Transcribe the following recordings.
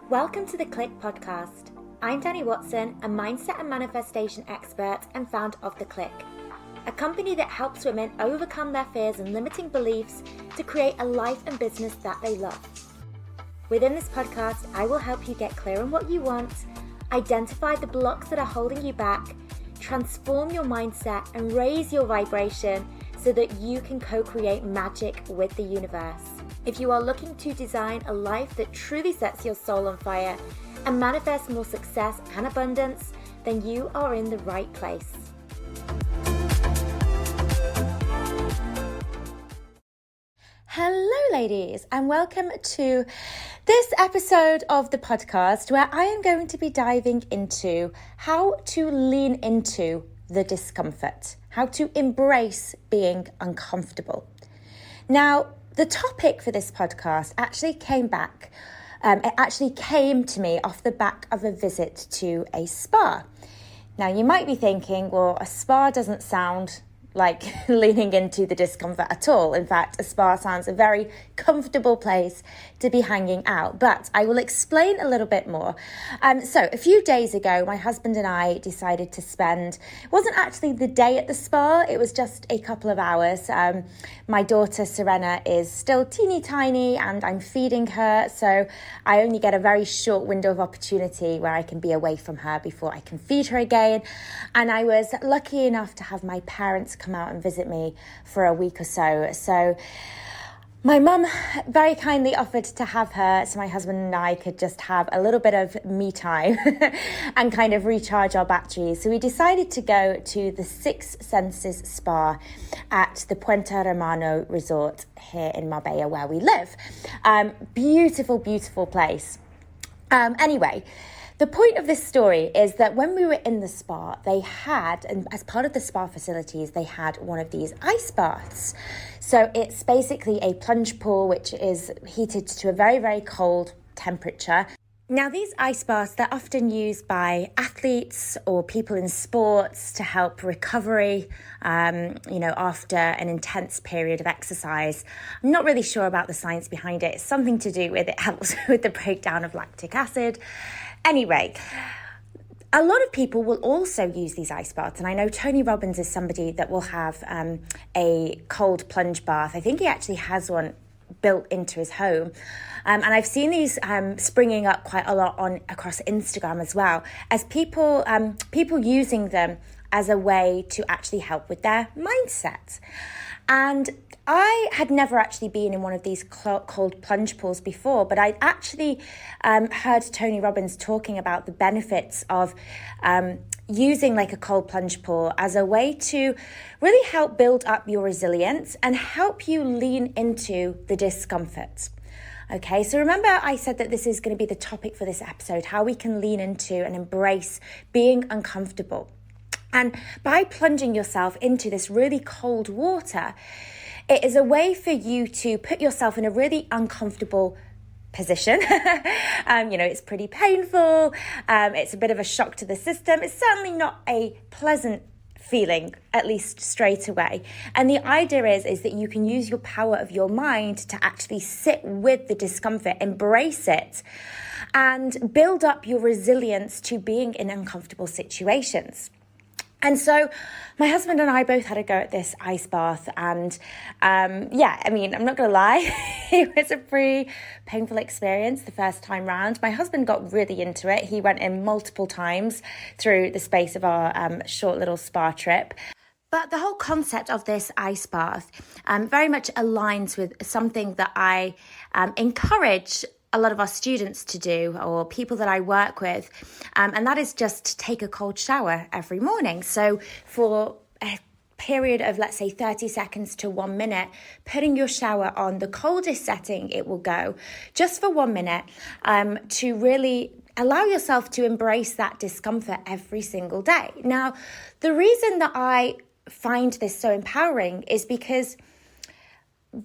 Welcome to the Clique podcast. I'm Dani, a mindset and manifestation expert and founder of the Clique, a company that helps women overcome their fears and limiting beliefs to create a life and business that they love. Within this podcast, I will help you get clear on what you want, identify the blocks that are holding you back, transform your mindset and raise your vibration so that you can co-create magic with the universe. If you are looking to design a life that truly sets your soul on fire and manifest more success and abundance, then you are in the right place. Hello ladies, and welcome to this episode of the podcast where I am going to be diving into how to lean into the discomfort, how to embrace being uncomfortable. Now, the topic for this podcast actually came to me off the back of a visit to a spa. Now, you might be thinking, well, a spa doesn't sound like leaning into the discomfort at all. In fact, a spa sounds a very comfortable place to be hanging out, but I will explain a little bit more. So a few days ago, my husband and I decided to spend, it wasn't actually the day at the spa, it was just a couple of hours. My daughter Serena is still teeny tiny and I'm feeding her, so I only get a very short window of opportunity where I can be away from her before I can feed her again. And I was lucky enough to have my parents come out and visit me for a week or so. So my mum very kindly offered to have her so my husband and I could just have a little bit of me time and kind of recharge our batteries. So we decided to go to the Six Senses Spa at the Puente Romano Resort here in Marbella where we live. Beautiful, beautiful place. Anyway, the point of this story is that when we were in the spa, they had, and as part of the spa facilities, they had one of these ice baths. So it's basically a plunge pool which is heated to a very, very cold temperature. Now, these ice baths, they're often used by athletes or people in sports to help recovery, after an intense period of exercise. I'm not really sure about the science behind it. It's something to do with it helps with the breakdown of lactic acid. Anyway, a lot of people will also use these ice baths, and I know Tony Robbins is somebody that will have a cold plunge bath. I think he actually has one built into his home. And I've seen these springing up quite a lot across Instagram as well, as people using them as a way to actually help with their mindset. And I had never actually been in one of these cold plunge pools before, but I actually heard Tony Robbins talking about the benefits of using like a cold plunge pool as a way to really help build up your resilience and help you lean into the discomfort. Okay, so remember I said that this is going to be the topic for this episode, how we can lean into and embrace being uncomfortable. And by plunging yourself into this really cold water, it is a way for you to put yourself in a really uncomfortable position. It's pretty painful. It's a bit of a shock to the system. It's certainly not a pleasant feeling, at least straight away. And the idea is that you can use your power of your mind to actually sit with the discomfort, embrace it, and build up your resilience to being in uncomfortable situations. And so my husband and I both had a go at this ice bath, and I'm not going to lie, it was a pretty painful experience the first time round. My husband got really into it. He went in multiple times through the space of our short little spa trip. But the whole concept of this ice bath very much aligns with something that I encourage a lot of our students to do, or people that I work with, and that is just to take a cold shower every morning. So for a period of, let's say, 30 seconds to 1 minute, putting your shower on the coldest setting it will go, just for 1 minute, to really allow yourself to embrace that discomfort every single day. Now, the reason that I find this so empowering is because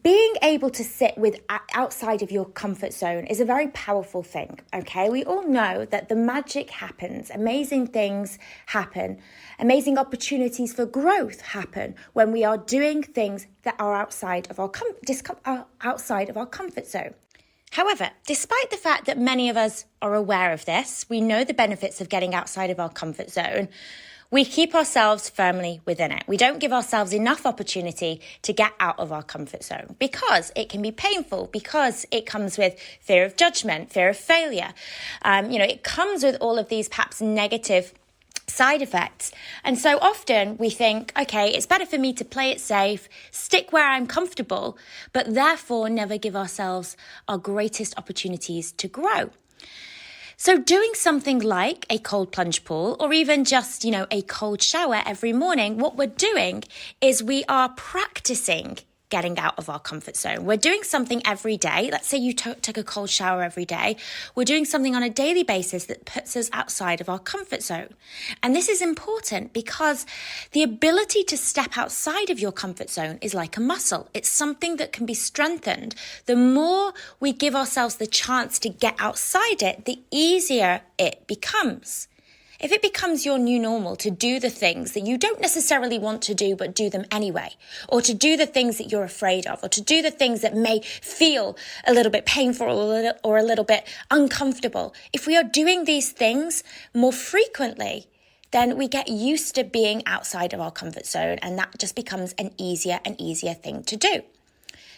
being able to sit with outside of your comfort zone is a very powerful thing, okay? We all know that the magic happens, amazing things happen, amazing opportunities for growth happen when we are doing things that are outside of our comfort zone. However, despite the fact that many of us are aware of this, we know the benefits of getting outside of our comfort zone, we keep ourselves firmly within it. We don't give ourselves enough opportunity to get out of our comfort zone because it can be painful, because it comes with fear of judgment, fear of failure. It comes with all of these perhaps negative side effects. And so often we think, okay, it's better for me to play it safe, stick where I'm comfortable, but therefore never give ourselves our greatest opportunities to grow. So doing something like a cold plunge pool or even just, a cold shower every morning, what we're doing is we are practicing getting out of our comfort zone. We're doing something every day. Let's say you took a cold shower every day. We're doing something on a daily basis that puts us outside of our comfort zone. And this is important because the ability to step outside of your comfort zone is like a muscle. It's something that can be strengthened. The more we give ourselves the chance to get outside it, the easier it becomes. If it becomes your new normal to do the things that you don't necessarily want to do, but do them anyway, or to do the things that you're afraid of, or to do the things that may feel a little bit painful or a little bit uncomfortable, if we are doing these things more frequently, then we get used to being outside of our comfort zone, and that just becomes an easier and easier thing to do.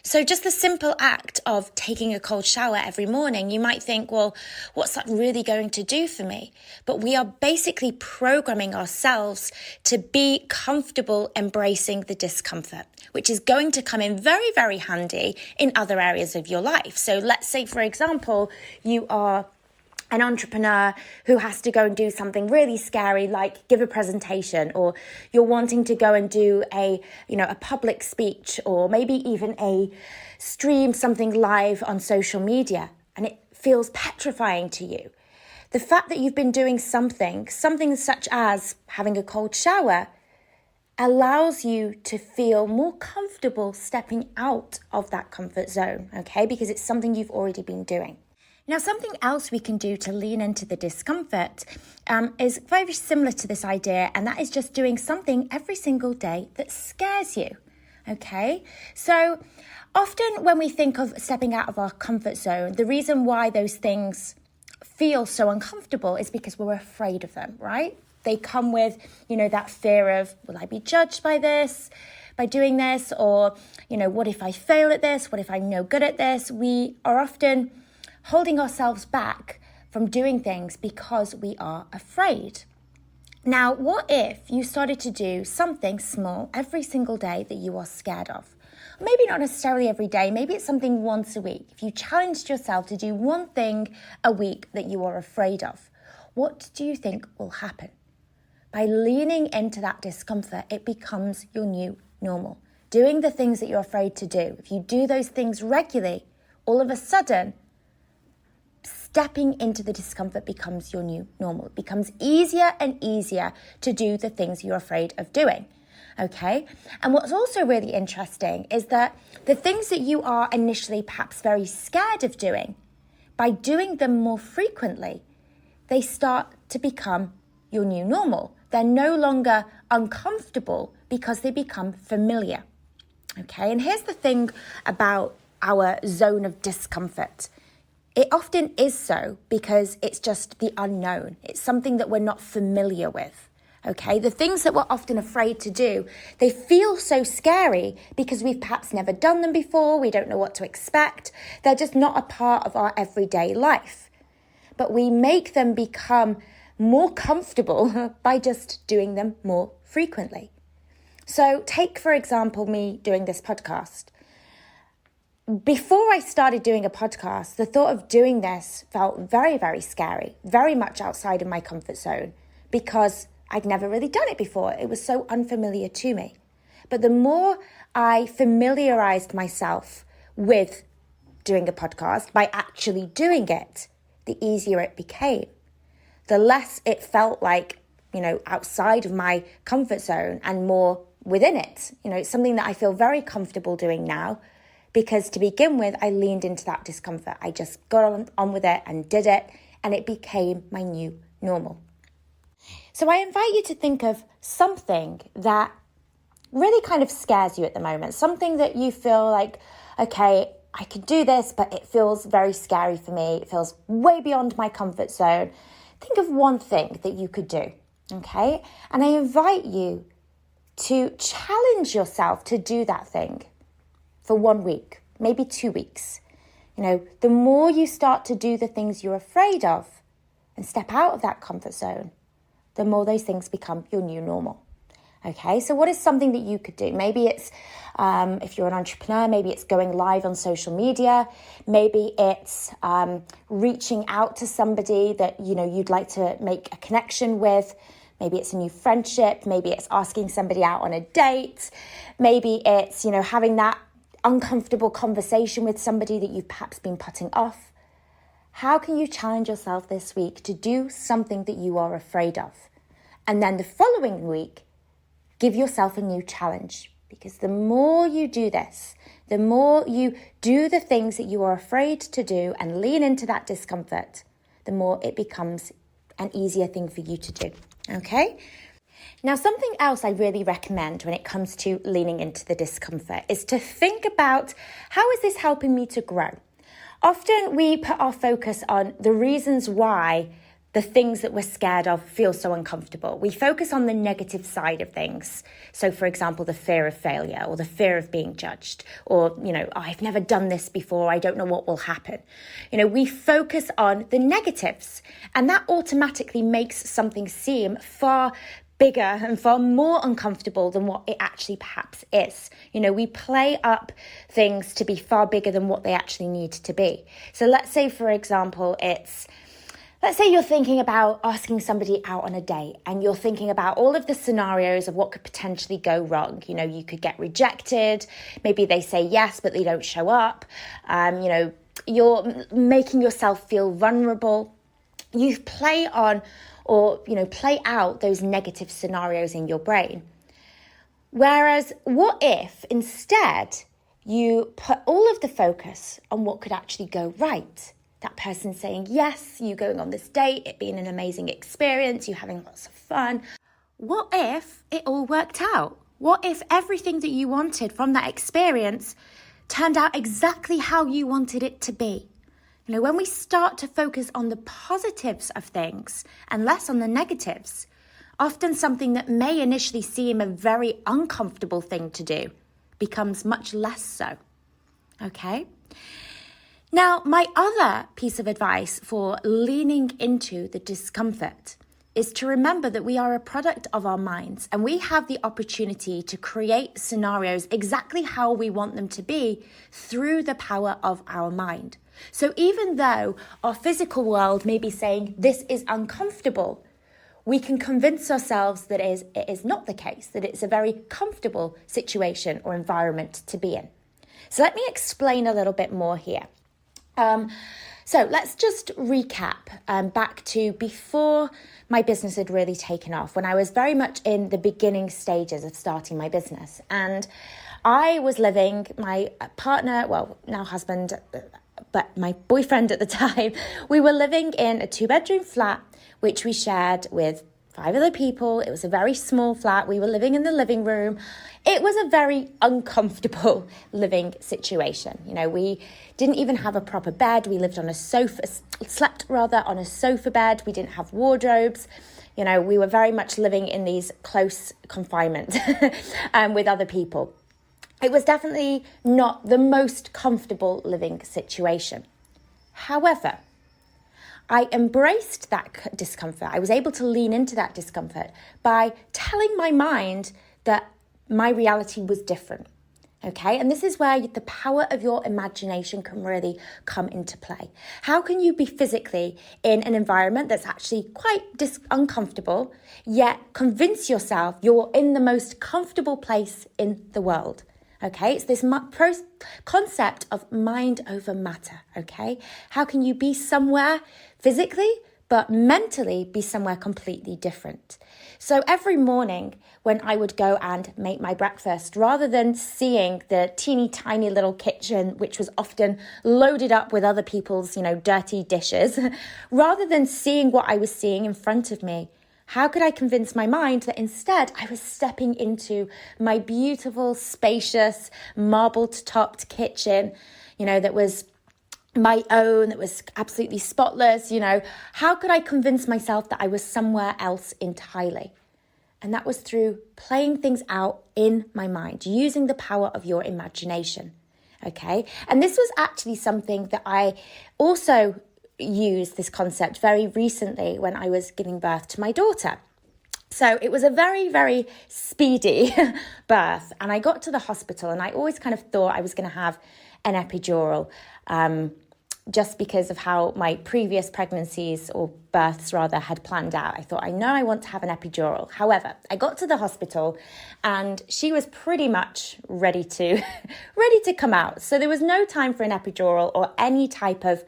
So just the simple act of taking a cold shower every morning, you might think, well, what's that really going to do for me? But we are basically programming ourselves to be comfortable embracing the discomfort, which is going to come in very, very handy in other areas of your life. So let's say, for example, you are an entrepreneur who has to go and do something really scary, like give a presentation, or you're wanting to go and do a public speech, or maybe even stream something live on social media, and it feels petrifying to you. The fact that you've been doing something such as having a cold shower allows you to feel more comfortable stepping out of that comfort zone, okay? Because it's something you've already been doing. Now, something else we can do to lean into the discomfort is very similar to this idea, and that is just doing something every single day that scares you, okay? So often when we think of stepping out of our comfort zone, the reason why those things feel so uncomfortable is because we're afraid of them, right? They come with, that fear of, will I be judged by doing this? Or, what if I fail at this? What if I'm no good at this? We are often holding ourselves back from doing things because we are afraid. Now, what if you started to do something small every single day that you are scared of? Maybe not necessarily every day, maybe it's something once a week. If you challenged yourself to do one thing a week that you are afraid of, what do you think will happen? By leaning into that discomfort, it becomes your new normal. Doing the things that you're afraid to do. If you do those things regularly, all of a sudden, stepping into the discomfort becomes your new normal. It becomes easier and easier to do the things you're afraid of doing, okay? And what's also really interesting is that the things that you are initially perhaps very scared of doing, by doing them more frequently, they start to become your new normal. They're no longer uncomfortable because they become familiar, okay? And here's the thing about our zone of discomfort. It often is so because it's just the unknown. It's something that we're not familiar with, okay? The things that we're often afraid to do, they feel so scary because we've perhaps never done them before. We don't know what to expect. They're just not a part of our everyday life. But we make them become more comfortable by just doing them more frequently. So take, for example, me doing this podcast. Before I started doing a podcast, the thought of doing this felt very, very scary, very much outside of my comfort zone because I'd never really done it before. It was so unfamiliar to me. But the more I familiarized myself with doing a podcast by actually doing it, the easier it became. The less it felt like, outside of my comfort zone and more within it. It's something that I feel very comfortable doing now. Because to begin with, I leaned into that discomfort. I just got on with it and did it, and it became my new normal. So I invite you to think of something that really kind of scares you at the moment, something that you feel like, okay, I could do this, but it feels very scary for me. It feels way beyond my comfort zone. Think of one thing that you could do, okay? And I invite you to challenge yourself to do that thing for 1 week, maybe 2 weeks. The more you start to do the things you're afraid of and step out of that comfort zone, the more those things become your new normal. Okay, so what is something that you could do? Maybe it's, if you're an entrepreneur, maybe it's going live on social media. Maybe it's reaching out to somebody that, you'd like to make a connection with. Maybe it's a new friendship. Maybe it's asking somebody out on a date. Maybe it's, having that uncomfortable conversation with somebody that you've perhaps been putting off. How can you challenge yourself this week to do something that you are afraid of? And then the following week, give yourself a new challenge, because the more you do this, the more you do the things that you are afraid to do and lean into that discomfort, the more it becomes an easier thing for you to do, okay? Now, something else I really recommend when it comes to leaning into the discomfort is to think about, how is this helping me to grow? Often we put our focus on the reasons why the things that we're scared of feel so uncomfortable. We focus on the negative side of things. So, for example, the fear of failure or the fear of being judged or, I've never done this before, I don't know what will happen. We focus on the negatives, and that automatically makes something seem far bigger and far more uncomfortable than what it actually perhaps is. We play up things to be far bigger than what they actually need to be. So let's say, for example, let's say you're thinking about asking somebody out on a date, and you're thinking about all of the scenarios of what could potentially go wrong. You could get rejected. Maybe they say yes, but they don't show up. You're making yourself feel vulnerable. You play on or, play out those negative scenarios in your brain. Whereas what if instead you put all of the focus on what could actually go right? That person saying yes, you going on this date, it being an amazing experience, you having lots of fun. What if it all worked out? What if everything that you wanted from that experience turned out exactly how you wanted it to be? When we start to focus on the positives of things and less on the negatives, often something that may initially seem a very uncomfortable thing to do becomes much less so. Okay? Now, my other piece of advice for leaning into the discomfort is to remember that we are a product of our minds, and we have the opportunity to create scenarios exactly how we want them to be through the power of our mind. So even though our physical world may be saying this is uncomfortable, we can convince ourselves that it is not the case, that it's a very comfortable situation or environment to be in. So let me explain a little bit more here. So let's just recap back to before my business had really taken off, when I was very much in the beginning stages of starting my business. And I was living, my partner, well, now husband, but my boyfriend at the time, we were living in a 2-bedroom flat, which we shared with 5 other people. It was a very small flat. We were living in the living room. It was a very uncomfortable living situation. We didn't even have a proper bed. We lived on a sofa, slept rather on a sofa bed. We didn't have wardrobes. We were very much living in these close confinement with other people. It was definitely not the most comfortable living situation. However, I embraced that discomfort. I was able to lean into that discomfort by telling my mind that my reality was different. Okay, and this is where the power of your imagination can really come into play. How can you be physically in an environment that's actually quite uncomfortable, yet convince yourself you're in the most comfortable place in the world? Okay, it's this concept of mind over matter, okay? How can you be somewhere physically, but mentally be somewhere completely different? So every morning when I would go and make my breakfast, rather than seeing the teeny tiny little kitchen, which was often loaded up with other people's, dirty dishes, rather than seeing what I was seeing in front of me, how could I convince my mind that instead I was stepping into my beautiful, spacious, marble-topped kitchen, that was my own, that was absolutely spotless. How could I convince myself that I was somewhere else entirely? And that was through playing things out in my mind, using the power of your imagination. Okay. And this was actually something that I also used, this concept, very recently when I was giving birth to my daughter. So it was a very, very speedy birth. And I got to the hospital and I always kind of thought I was going to have an epidural, just because of how my previous pregnancies, or births rather, had planned out. I thought, I know I want to have an epidural. However, I got to the hospital and she was pretty much ready to come out. So there was no time for an epidural or any type of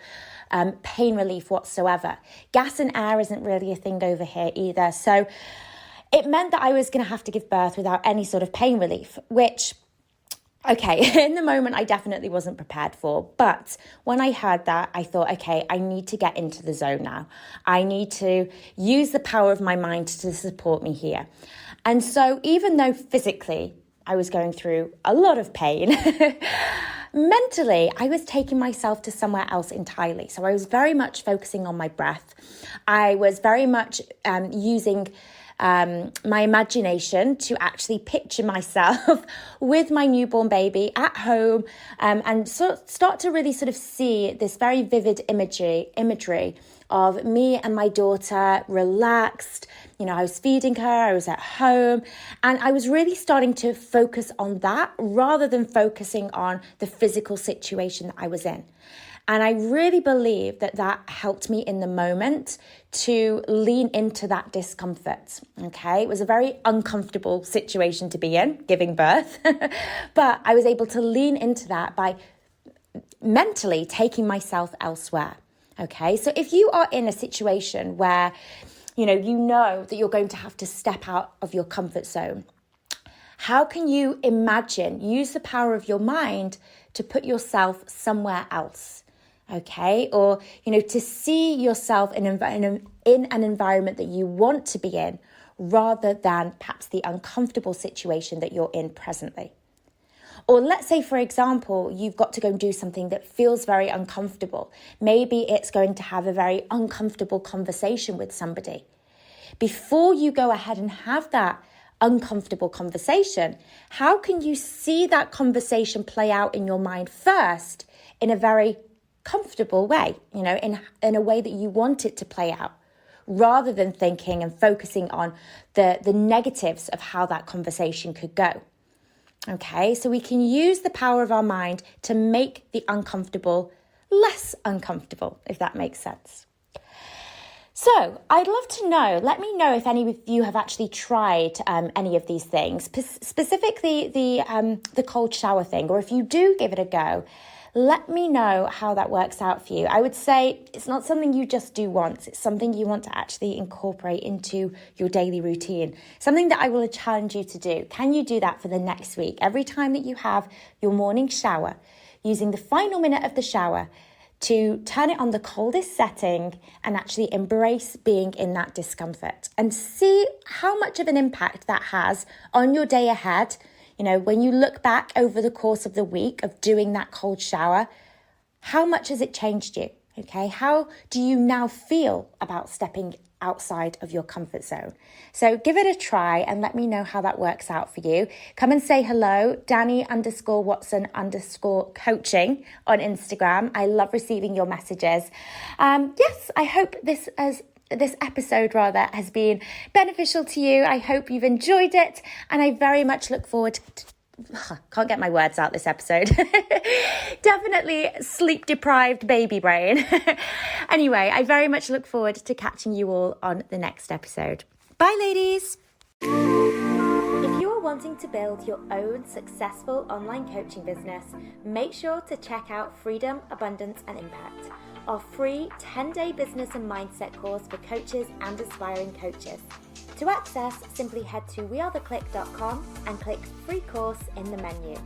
pain relief whatsoever. Gas and air isn't really a thing over here either. So it meant that I was going to have to give birth without any sort of pain relief, which, okay, in the moment, I definitely wasn't prepared for. But when I heard that, I thought, okay, I need to get into the zone now. I need to use the power of my mind to support me here. And so even though physically I was going through a lot of pain, mentally, I was taking myself to somewhere else entirely. So I was very much focusing on my breath. I was very much using my imagination to actually picture myself with my newborn baby at home, and start to really sort of see this very vivid imagery of me and my daughter relaxed. I was feeding her, I was at home, and I was really starting to focus on that rather than focusing on the physical situation that I was in. And I really believe that helped me in the moment to lean into that discomfort, okay? It was a very uncomfortable situation to be in, giving birth, but I was able to lean into that by mentally taking myself elsewhere, okay? So if you are in a situation where, you know that you're going to have to step out of your comfort zone, how can you use the power of your mind to put yourself somewhere else? Okay, or, to see yourself in an environment that you want to be in rather than perhaps the uncomfortable situation that you're in presently. Or let's say, for example, you've got to go and do something that feels very uncomfortable. Maybe it's going to have a very uncomfortable conversation with somebody. Before you go ahead and have that uncomfortable conversation, how can you see that conversation play out in your mind first in a very comfortable way, in a way that you want it to play out, rather than thinking and focusing on the negatives of how that conversation could go. Okay, so we can use the power of our mind to make the uncomfortable less uncomfortable, if that makes sense. So I'd love to know, let me know if any of you have actually tried any of these things, specifically the cold shower thing, or if you do give it a go, let me know how that works out for you. I would say it's not something you just do once. It's something you want to actually incorporate into your daily routine. Something that I will challenge you to do. Can you do that for the next week? Every time that you have your morning shower, using the final minute of the shower to turn it on the coldest setting and actually embrace being in that discomfort and see how much of an impact that has on your day ahead. When you look back over the course of the week of doing that cold shower, how much has it changed you? Okay, how do you now feel about stepping outside of your comfort zone? So give it a try and let me know how that works out for you. Come and say hello, Dani_Watson_coaching on Instagram. I love receiving your messages. Yes, I hope this episode has been beneficial to you. I hope you've enjoyed it, and I very much look forward to can't get my words out this episode. Definitely sleep deprived baby brain. Anyway, I very much look forward to catching you all on the next episode. Bye, ladies. If you are wanting to build your own successful online coaching business, make sure to check out Freedom, Abundance and Impact, our free 10-day business and mindset course for coaches and aspiring coaches. To access, simply head to wearetheclique.com and click free course in the menu.